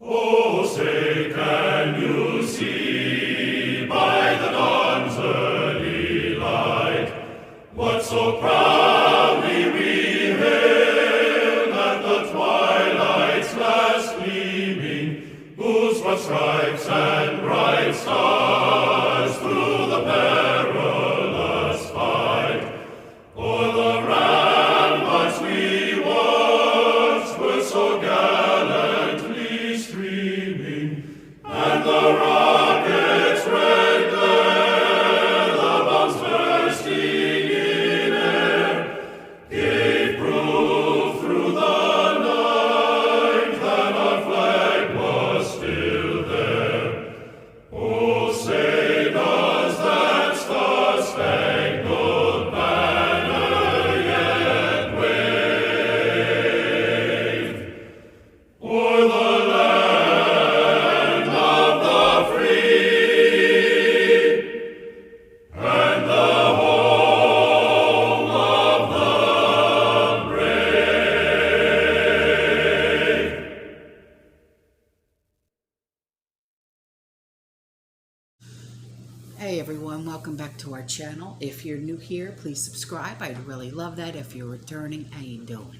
Oh, say, can you see by the dawn's early light what so proudly we hailed at the twilight's last gleaming, whose broad stripes and bright stars through the perilous fight o'er the ramparts we watched were so gallantly streaming, and the rockets' red glare, the bombs bursting in air, gave proof through the night that our flag was still there. Oh, say does that star-spangled banner yet wave o'er the land of the free and the home of the brave? Hey everyone, welcome back to our channel. If you're new here, please subscribe. I'd really love that. If you're returning, how you doing?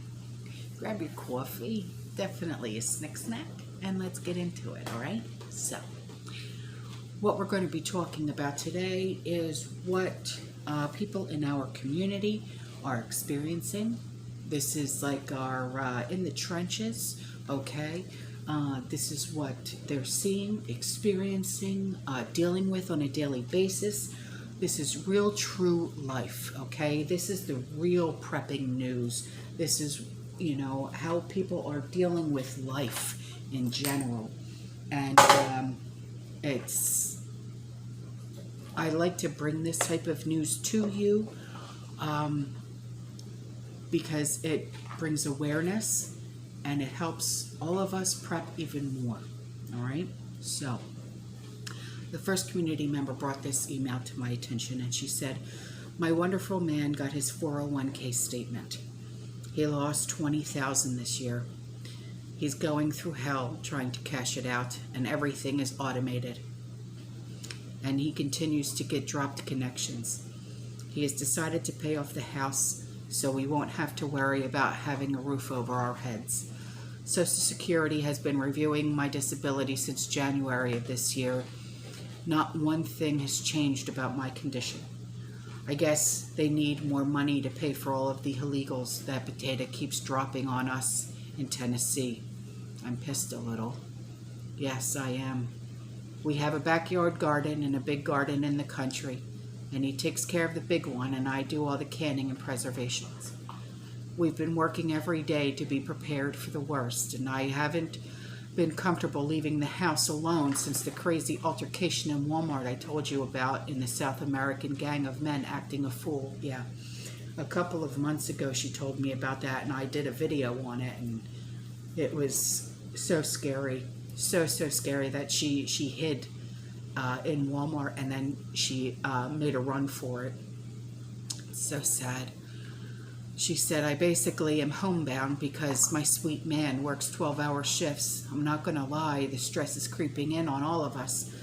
Grab your coffee, definitely a snack, and let's get into it, all right? So, what we're going to be talking about today is what people in our community are experiencing. This is like our in the trenches, okay? This is what they're seeing, experiencing, dealing with on a daily basis. This is real, true life, okay? This is the real prepping news. This is, you know, how people are dealing with life in general. And I like to bring this type of news to you because it brings awareness and it helps all of us prep even more. All right, so the first community member brought this email to my attention, and she said, my wonderful man got his 401k statement. He lost $20,000 this year. He's going through hell trying to cash it out, and everything is automated. And he continues to get dropped connections. He has decided to pay off the house so we won't have to worry about having a roof over our heads. Social Security has been reviewing my disability since January of this year. Not one thing has changed about my condition. I guess they need more money to pay for all of the illegals that Potato keeps dropping on us in Tennessee. I'm pissed a little. Yes, I am. We have a backyard garden and a big garden in the country, and he takes care of the big one, and I do all the canning and preservations. We've been working every day to be prepared for the worst, and I haven't been comfortable leaving the house alone since the crazy altercation in Walmart I told you about in the South American gang of men acting a fool. Yeah, a couple of months ago she told me about that, and I did a video on it, and it was so scary, so scary that she hid in Walmart, and then she made a run for it. It's so sad. She said, I basically am homebound because my sweet man works 12-hour shifts. I'm not going to lie, the stress is creeping in on all of us.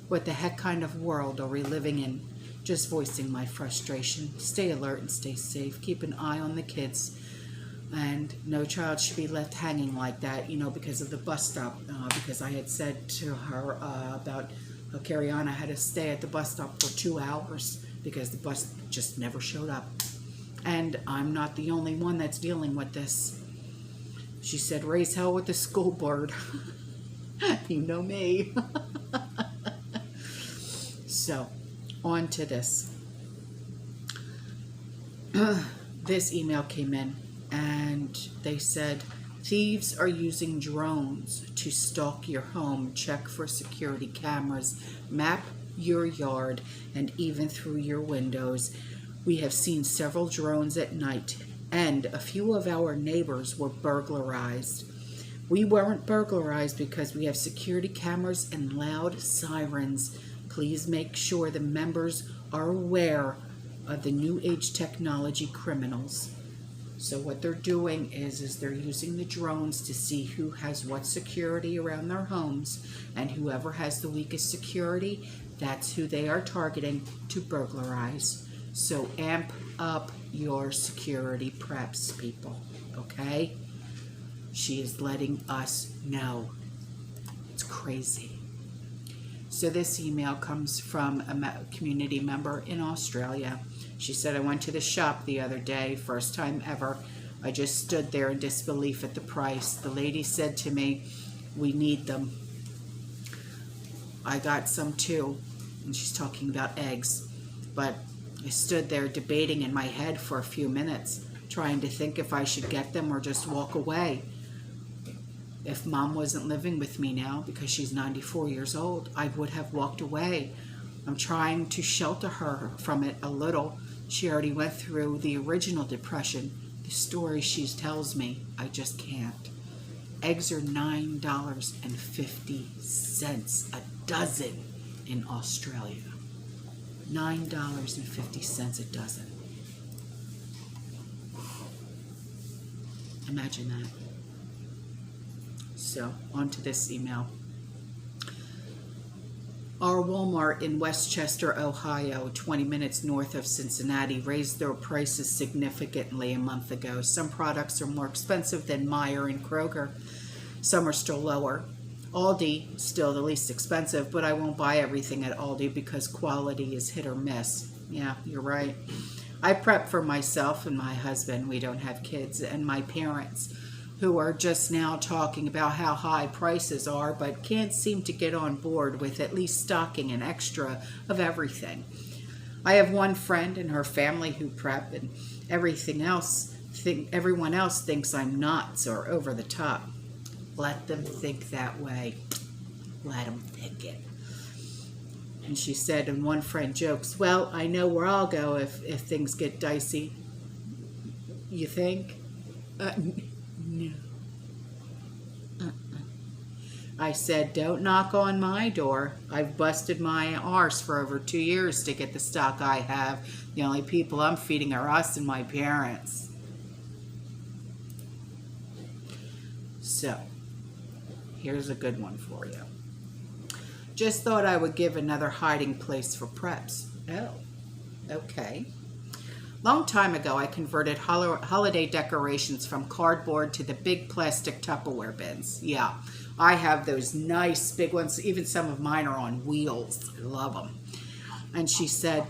What the heck kind of world are we living in? Just voicing my frustration. Stay alert and stay safe. Keep an eye on the kids. And no child should be left hanging like that, you know, because of the bus stop. Because I had said to her about how Cariana had to stay at the bus stop for 2 hours because the bus just never showed up. And I'm not the only one that's dealing with this. She said, raise hell with the school board. You know me. So, on to this. This email came in, and they said, thieves are using drones to stalk your home, check for security cameras, map your yard, and even through your windows. We have seen several drones at night, and a few of our neighbors were burglarized. We weren't burglarized because we have security cameras and loud sirens. Please make sure the members are aware of the new age technology criminals. So what they're doing is they're using the drones to see who has what security around their homes, and whoever has the weakest security, that's who they are targeting to burglarize. So amp up your security preps, people, okay? She is letting us know. It's crazy. So this email comes from a community member in Australia. She said, I went to the shop the other day, first time ever. I just stood there in disbelief at the price. The lady said to me, we need them. I got some too. And she's talking about eggs. But I stood there debating in my head for a few minutes, trying to think if I should get them or just walk away. If Mom wasn't living with me now, because she's 94 years old, I would have walked away. I'm trying to shelter her from it a little. She already went through the original depression. The story she tells me, I just can't. Eggs are $9.50 a dozen in Australia. $9.50 a dozen. Imagine that. So, on to this email. Our Walmart in Westchester, Ohio, 20 minutes north of Cincinnati, raised their prices significantly a month ago. Some products are more expensive than MIRA and Kroger. Some are still lower. Aldi, still the least expensive, but I won't buy everything at Aldi because quality is hit or miss. Yeah, you're right. I prep for myself and my husband. We don't have kids, and my parents, who are just now talking about how high prices are, but can't seem to get on board with at least stocking an extra of everything. I have one friend and her family who prep, and everyone else thinks I'm nuts or over the top. Let them think that way. Let them think it. And she said, and one friend jokes, well, I know where I'll go if things get dicey. You think? No. I said, don't knock on my door. I've busted my arse for over 2 years to get the stock I have. The only people I'm feeding are us and my parents. So, here's a good one for you. Just thought I would give another hiding place for preps. Oh, okay. Long time ago, I converted holiday decorations from cardboard to the big plastic Tupperware bins. Yeah, I have those nice big ones. Even some of mine are on wheels. I love them. And she said,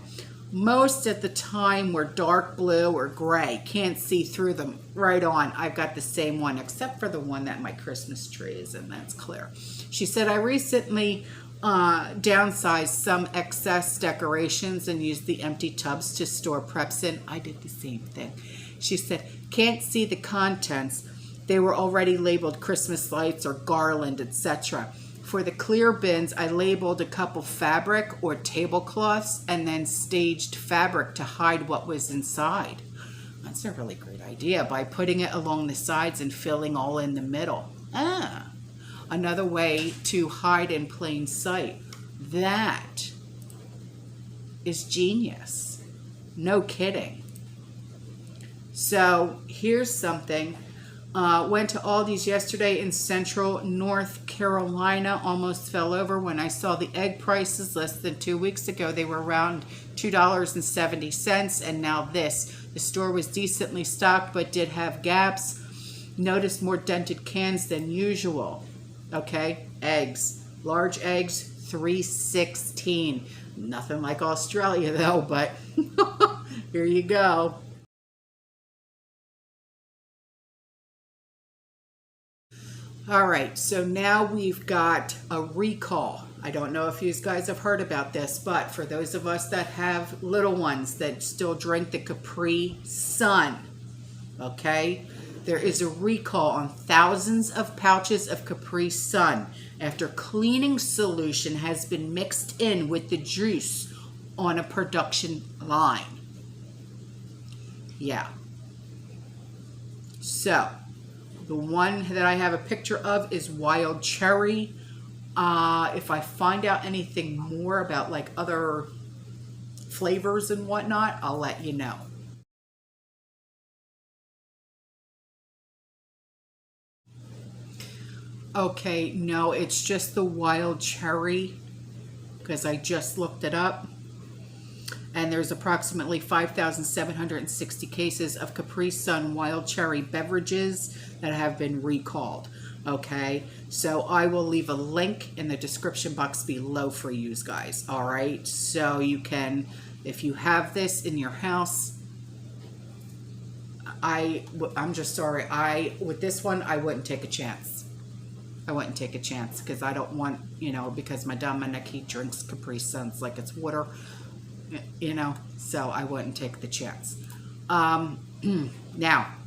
most at the time were dark blue or gray. Can't see through them. Right on. I've got the same one, except for the one that my Christmas tree is in. That's clear. She said, I recently downsized some excess decorations and used the empty tubs to store preps in. I did the same thing. She said, can't see the contents. They were already labeled Christmas lights or garland, etc. For the clear bins, I labeled a couple fabric or tablecloths and then staged fabric to hide what was inside. That's a really great idea, by putting it along the sides and filling all in the middle. Another way to hide in plain sight. That is genius. No kidding. So here's something. Went to Aldi's yesterday in Central North Carolina. Almost fell over when I saw the egg prices less than 2 weeks ago. They were around $2.70, and now this. The store was decently stocked but did have gaps. Noticed more dented cans than usual. Okay, eggs. Large eggs, $3.16. Nothing like Australia though, but here you go. All right, so now we've got a recall. I don't know if you guys have heard about this, but for those of us that have little ones that still drink the Capri Sun, okay, there is a recall on thousands of pouches of Capri Sun after cleaning solution has been mixed in with the juice on a production line. Yeah. So, the one that I have a picture of is Wild Cherry. If I find out anything more about like other flavors and whatnot, I'll let you know. Okay, no, it's just the wild cherry, because I just looked it up. And there's approximately 5,760 cases of Capri Sun wild cherry beverages that have been recalled. Okay, so I will leave a link in the description box below for you guys. All right, so you can, if you have this in your house, I'm just sorry. With this one, I wouldn't take a chance. I wouldn't take a chance because I don't want, because my Dominic, he drinks Capri Suns like it's water, so I wouldn't take the chance. Now,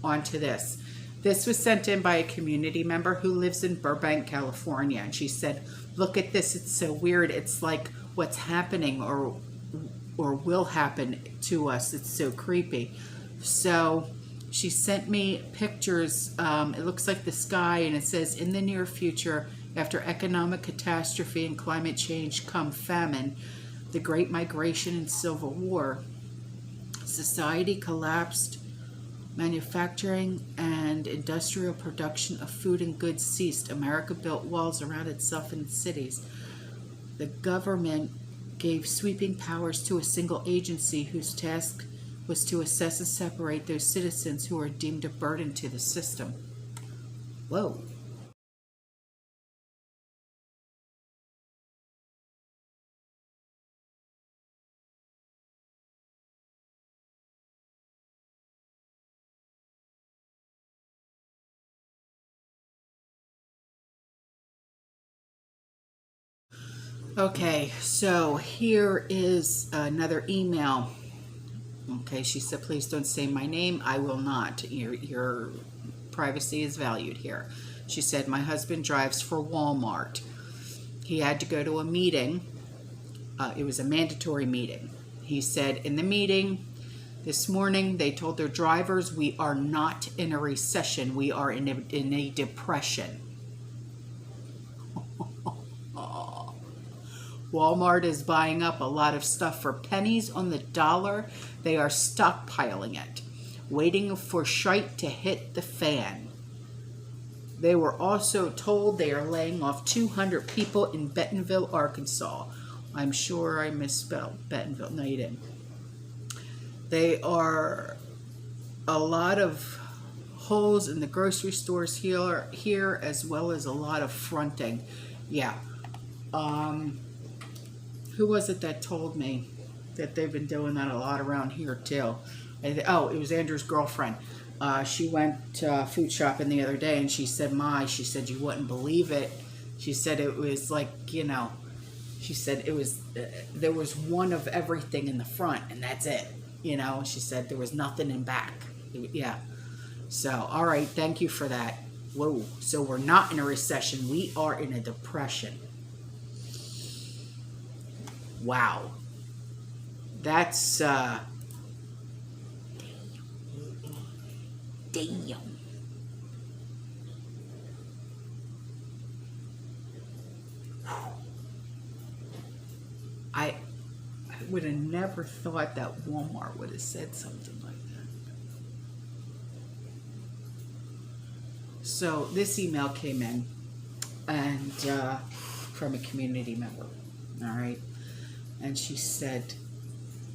on to this. This was sent in by a community member who lives in Burbank, California. And she said, look at this. It's so weird. It's like what's happening or will happen to us. It's so creepy. So she sent me pictures. It looks like the sky, and it says, in the near future, after economic catastrophe and climate change come famine, the Great Migration and Civil War, society collapsed, manufacturing and industrial production of food and goods ceased. America built walls around itself and cities. The government gave sweeping powers to a single agency whose task was to assess and separate those citizens who are deemed a burden to the system. Whoa. Okay, so here is another email. Okay, she said, please don't say my name. I will not. Your privacy is valued here. She said, my husband drives for Walmart. He had to go to a meeting. It was a mandatory meeting. He said, in the meeting this morning, they told their drivers, we are not in a recession. We are in a depression. Walmart is buying up a lot of stuff for pennies on the dollar. They are stockpiling it, waiting for shite to hit the fan. They were also told they are laying off 200 people in Bentonville, Arkansas. I'm sure I misspelled Bentonville. No, you didn't. They are a lot of holes in the grocery stores here as well as a lot of fronting. Yeah. Who was it that told me that they've been doing that a lot around here too? Oh, it was Andrew's girlfriend. She went food shopping the other day, and she said, she said, you wouldn't believe it. She said it was like, she said it was, there was one of everything in the front, and that's it. She said there was nothing in back. Yeah. So, all right, thank you for that. Whoa. So we're not in a recession. We are in a depression. Wow. That's, damn. I would have never thought that Walmart would have said something like that. So this email came in, and from a community member. All right. And she said,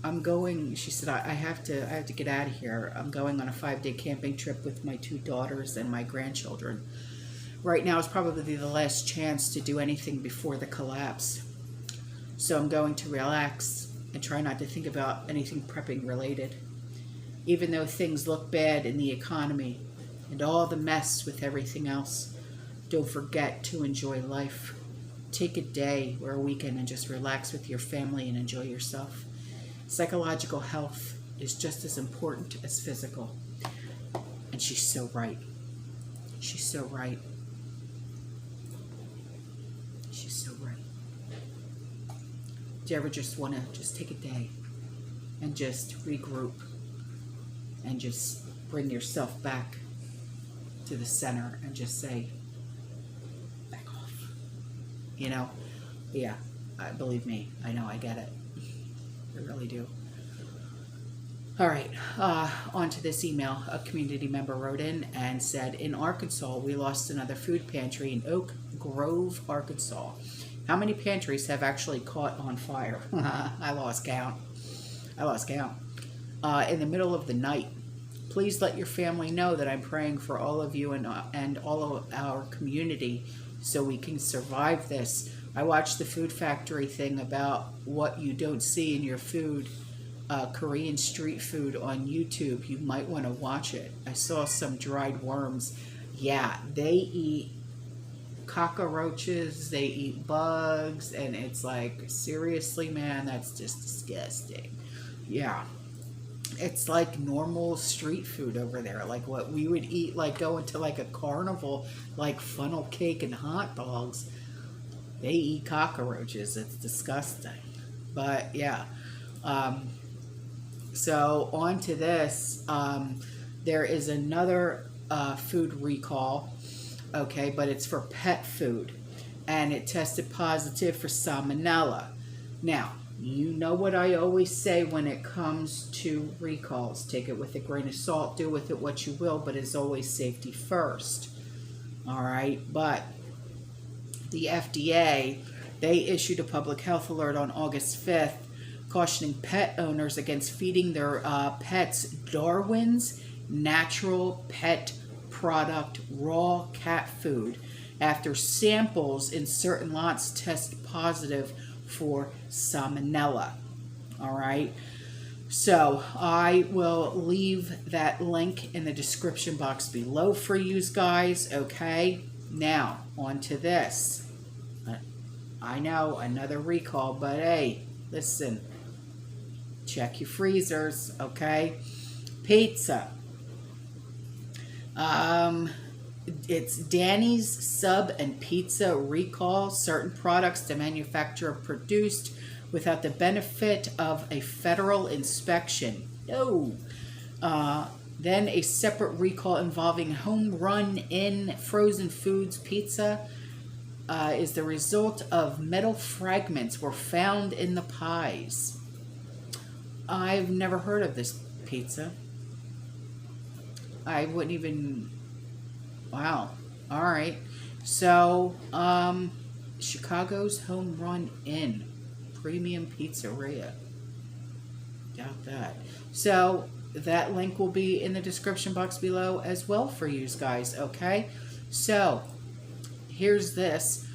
she said, I have to get out of here. I'm going on a 5-day camping trip with my 2 daughters and my grandchildren. Right now is probably the last chance to do anything before the collapse. So I'm going to relax and try not to think about anything prepping related. Even though things look bad in the economy and all the mess with everything else, don't forget to enjoy life. Take a day or a weekend and just relax with your family and enjoy yourself. Psychological health is just as important as physical. And she's so right. She's so right. She's so right. Do you ever just want to just take a day and just regroup and just bring yourself back to the center and just say, back off? Yeah, believe me, I know, I get it. I really do. All right, on to this email. A community member wrote in and said, in Arkansas, we lost another food pantry in Oak Grove, Arkansas. How many pantries have actually caught on fire? I lost count. In the middle of the night. Please let your family know that I'm praying for all of you and all of our community so we can survive this. I watched the Food Factory thing about what you don't see in your food, Korean street food on YouTube. You might want to watch it. I saw some dried worms. Yeah, they eat cockroaches, they eat bugs, and it's like, seriously, man, that's just disgusting. Yeah. It's like normal street food over there, like what we would eat, like going to like a carnival, like funnel cake and hot dogs. They eat cockroaches. It's disgusting. But yeah. So on to this. There is another food recall. Okay, but it's for pet food. And it tested positive for salmonella. Now, you know what I always say when it comes to recalls. Take it with a grain of salt. Do with it what you will, but as always, safety first. All right, but the FDA, they issued a public health alert on August 5th, cautioning pet owners against feeding their pets Darwin's natural pet product raw cat food after samples in certain lots test positive for salmonella. All right, so I will leave that link in the description box below for you guys. Okay, now on to this. I know, another recall, but hey, listen, check your freezers. Okay, pizza. It's Danny's Sub and Pizza recall. Certain products the manufacturer produced without the benefit of a federal inspection. No. Then a separate recall involving Home Run In frozen foods pizza is the result of metal fragments were found in the pies. I've never heard of this pizza. I wouldn't even... Wow. All right. So, Chicago's Home Run In Premium Pizzeria. Doubt that. So, that link will be in the description box below as well for you guys, okay? So, here's this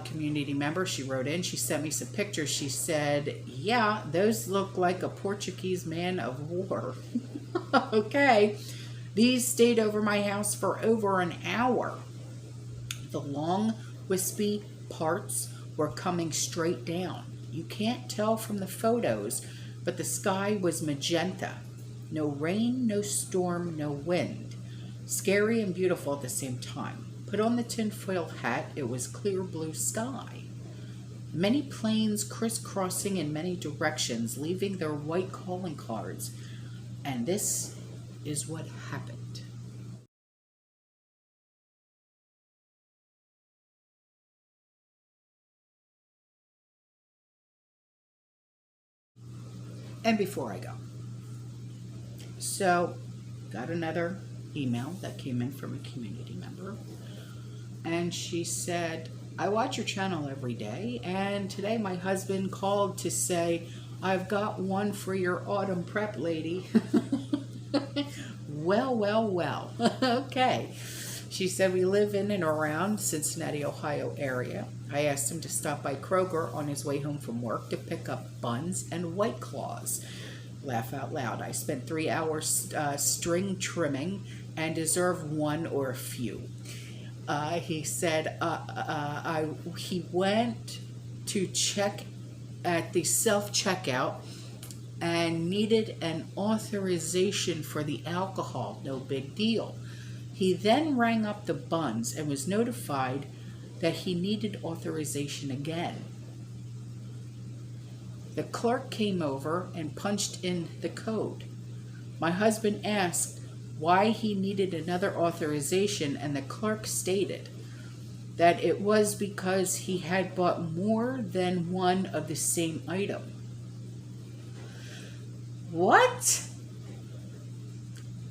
community member. She wrote in. She sent me some pictures. She said, yeah, those look like a Portuguese man of war. Okay. These stayed over my house for over an hour. The long, wispy parts were coming straight down. You can't tell from the photos, but the sky was magenta. No rain, no storm, no wind. Scary and beautiful at the same time. Put on the tinfoil hat, it was clear blue sky. Many planes crisscrossing in many directions, leaving their white calling cards. And this is what happened. And before I go, so got another email that came in from a community member, and she said, I watch your channel every day, and today my husband called to say, I've got one for your autumn prep, lady. Well. Okay. She said, we live in and around Cincinnati, Ohio area. I asked him to stop by Kroger on his way home from work to pick up buns and White Claws. Laugh out loud. I spent 3 hours string trimming and deserve one or a few. He said he went to check at the self-checkout and needed an authorization for the alcohol. No big deal. He then rang up the buns and was notified that he needed authorization again. The clerk came over and punched in the code. My husband asked why he needed another authorization, and the clerk stated that it was because he had bought more than one of the same item. What?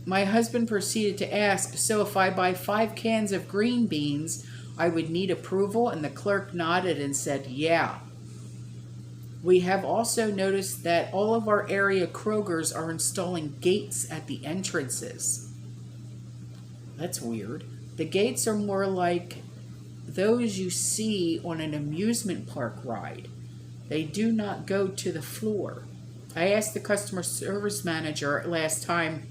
My husband proceeded to ask, so if I buy 5 cans of green beans, I would need approval, and the clerk nodded and said, yeah. We have also noticed that all of our area Krogers are installing gates at the entrances. That's weird. The gates are more like those you see on an amusement park ride. They do not go to the floor. I asked the customer service manager last time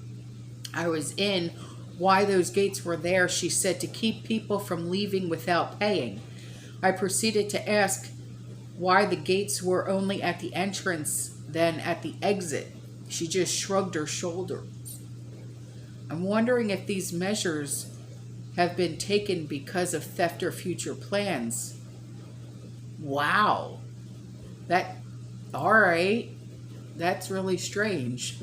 I was in why those gates were there. She said to keep people from leaving without paying. I proceeded to ask why the gates were only at the entrance than at the exit. She just shrugged her shoulders. I'm wondering if these measures have been taken because of theft or future plans. Wow. All right. That's really strange.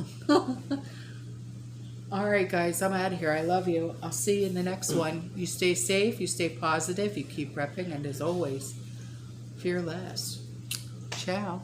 All right, guys, I'm out of here. I love you. I'll see you in the next one. You stay safe, you stay positive, you keep prepping, and as always, fear less. Ciao.